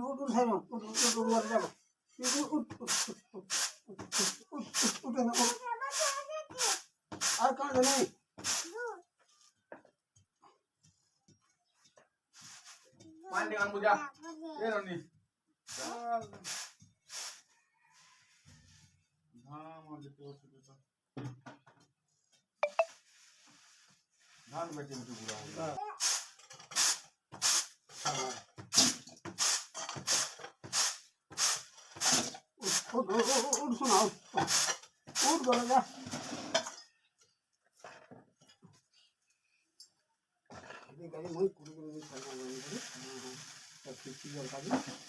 उठ साइड में उठ मर जाओ उठ उठ और कौन नहीं मान dengan mudah ये रोनी धान धान बेचे में पूरा उठ सुनाओ उठ बोलेगा ये कहीं मुझे कुड़ी नहीं करना है सब चीज़ का